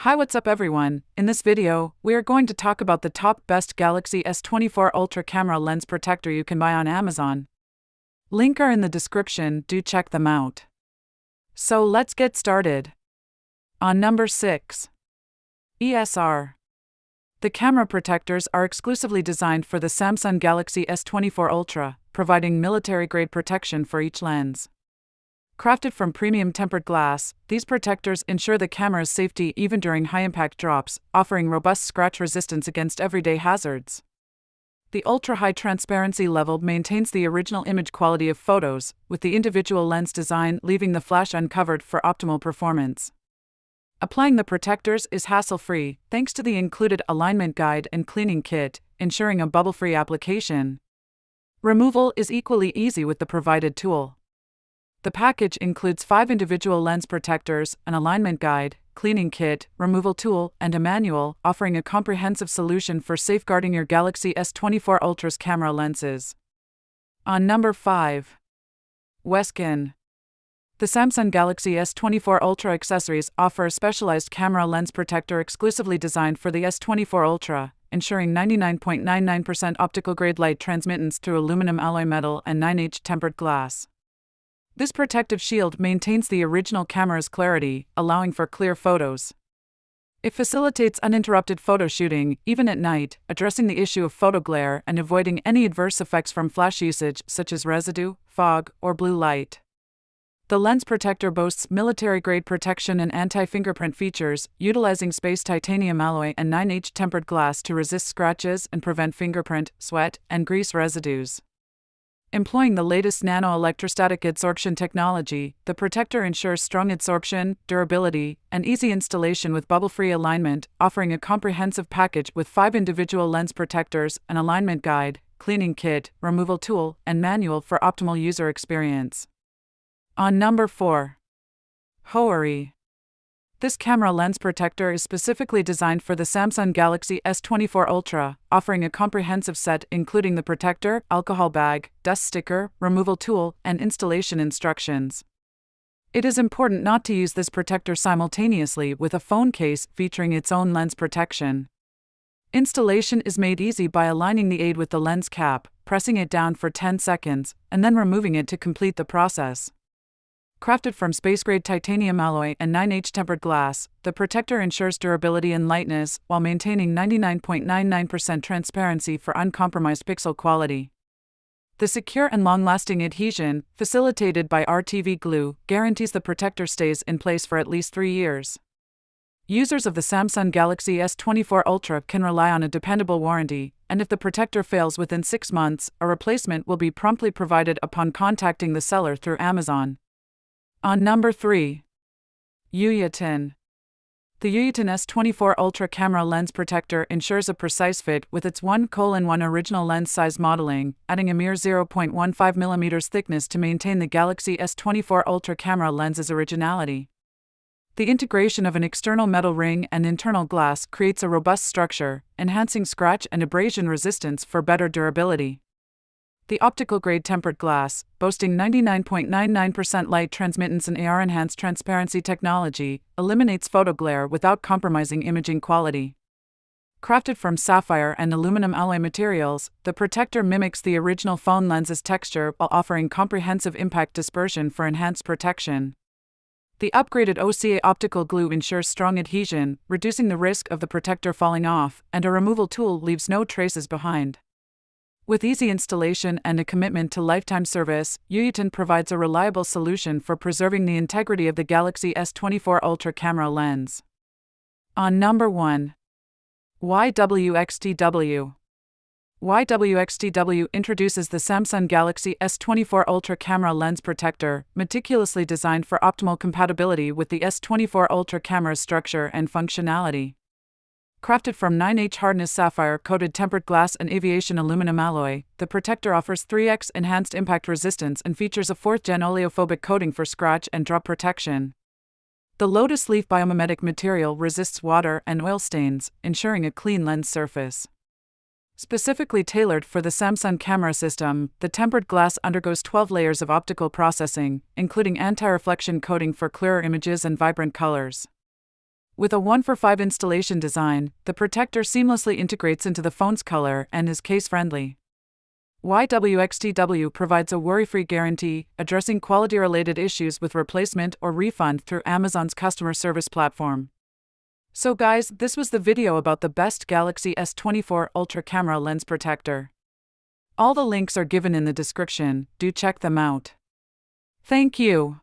Hi, what's up everyone? In this video, we are going to talk about the top best Galaxy S24 Ultra camera lens protector you can buy on Amazon. Link are in the description, do check them out. So let's get started. On number 6. ESR. The camera protectors are exclusively designed for the Samsung Galaxy S24 Ultra, providing military-grade protection for each lens. Crafted from premium tempered glass, these protectors ensure the camera's safety even during high-impact drops, offering robust scratch resistance against everyday hazards. The ultra-high transparency level maintains the original image quality of photos, with the individual lens design leaving the flash uncovered for optimal performance. Applying the protectors is hassle-free, thanks to the included alignment guide and cleaning kit, ensuring a bubble-free application. Removal is equally easy with the provided tool. The package includes 5 individual lens protectors, an alignment guide, cleaning kit, removal tool, and a manual, offering a comprehensive solution for safeguarding your Galaxy S24 Ultra's camera lenses. On number 5. Weskin. The Samsung Galaxy S24 Ultra accessories offer a specialized camera lens protector exclusively designed for the S24 Ultra, ensuring 99.99% optical-grade light transmittance through aluminum alloy metal and 9H tempered glass. This protective shield maintains the original camera's clarity, allowing for clear photos. It facilitates uninterrupted photo shooting, even at night, addressing the issue of photo glare and avoiding any adverse effects from flash usage such as residue, fog, or blue light. The lens protector boasts military-grade protection and anti-fingerprint features, utilizing space titanium alloy and 9H tempered glass to resist scratches and prevent fingerprint, sweat, and grease residues. Employing the latest nano-electrostatic adsorption technology, the protector ensures strong adsorption, durability, and easy installation with bubble-free alignment, offering a comprehensive package with 5 individual lens protectors, an alignment guide, cleaning kit, removal tool, and manual for optimal user experience. On number 4. Hoeri. This camera lens protector is specifically designed for the Samsung Galaxy S24 Ultra, offering a comprehensive set including the protector, alcohol bag, dust sticker, removal tool, and installation instructions. It is important not to use this protector simultaneously with a phone case featuring its own lens protection. Installation is made easy by aligning the aid with the lens cap, pressing it down for 10 seconds, and then removing it to complete the process. Crafted from space-grade titanium alloy and 9H tempered glass, the protector ensures durability and lightness while maintaining 99.99% transparency for uncompromised pixel quality. The secure and long-lasting adhesion, facilitated by RTV glue, guarantees the protector stays in place for at least 3 years. Users of the Samsung Galaxy S24 Ultra can rely on a dependable warranty, and if the protector fails within 6 months, a replacement will be promptly provided upon contacting the seller through Amazon. On number 3. Uyetin. The Uyetin S24 Ultra camera lens protector ensures a precise fit with its 1:1 original lens size modeling, adding a mere 0.15 mm thickness to maintain the Galaxy S24 Ultra camera lens's originality. The integration of an external metal ring and internal glass creates a robust structure, enhancing scratch and abrasion resistance for better durability. The optical-grade tempered glass, boasting 99.99% light transmittance and AR-enhanced transparency technology, eliminates photo glare without compromising imaging quality. Crafted from sapphire and aluminum alloy materials, the protector mimics the original phone lens's texture while offering comprehensive impact dispersion for enhanced protection. The upgraded OCA optical glue ensures strong adhesion, reducing the risk of the protector falling off, and a removal tool leaves no traces behind. With easy installation and a commitment to lifetime service, Uyetin provides a reliable solution for preserving the integrity of the Galaxy S24 Ultra camera lens. On number 1. YWXTW. YWXTW introduces the Samsung Galaxy S24 Ultra camera lens protector, meticulously designed for optimal compatibility with the S24 Ultra camera's structure and functionality. Crafted from 9H hardness sapphire-coated tempered glass and aviation aluminum alloy, the protector offers 3x enhanced impact resistance and features a 4th-gen oleophobic coating for scratch and drop protection. The lotus leaf biomimetic material resists water and oil stains, ensuring a clean lens surface. Specifically tailored for the Samsung camera system, the tempered glass undergoes 12 layers of optical processing, including anti-reflection coating for clearer images and vibrant colors. With a 1-for-5 installation design, the protector seamlessly integrates into the phone's color and is case-friendly. YWXTW provides a worry-free guarantee, addressing quality-related issues with replacement or refund through Amazon's customer service platform. So guys, this was the video about the best Galaxy S24 Ultra camera lens protector. All the links are given in the description, do check them out. Thank you.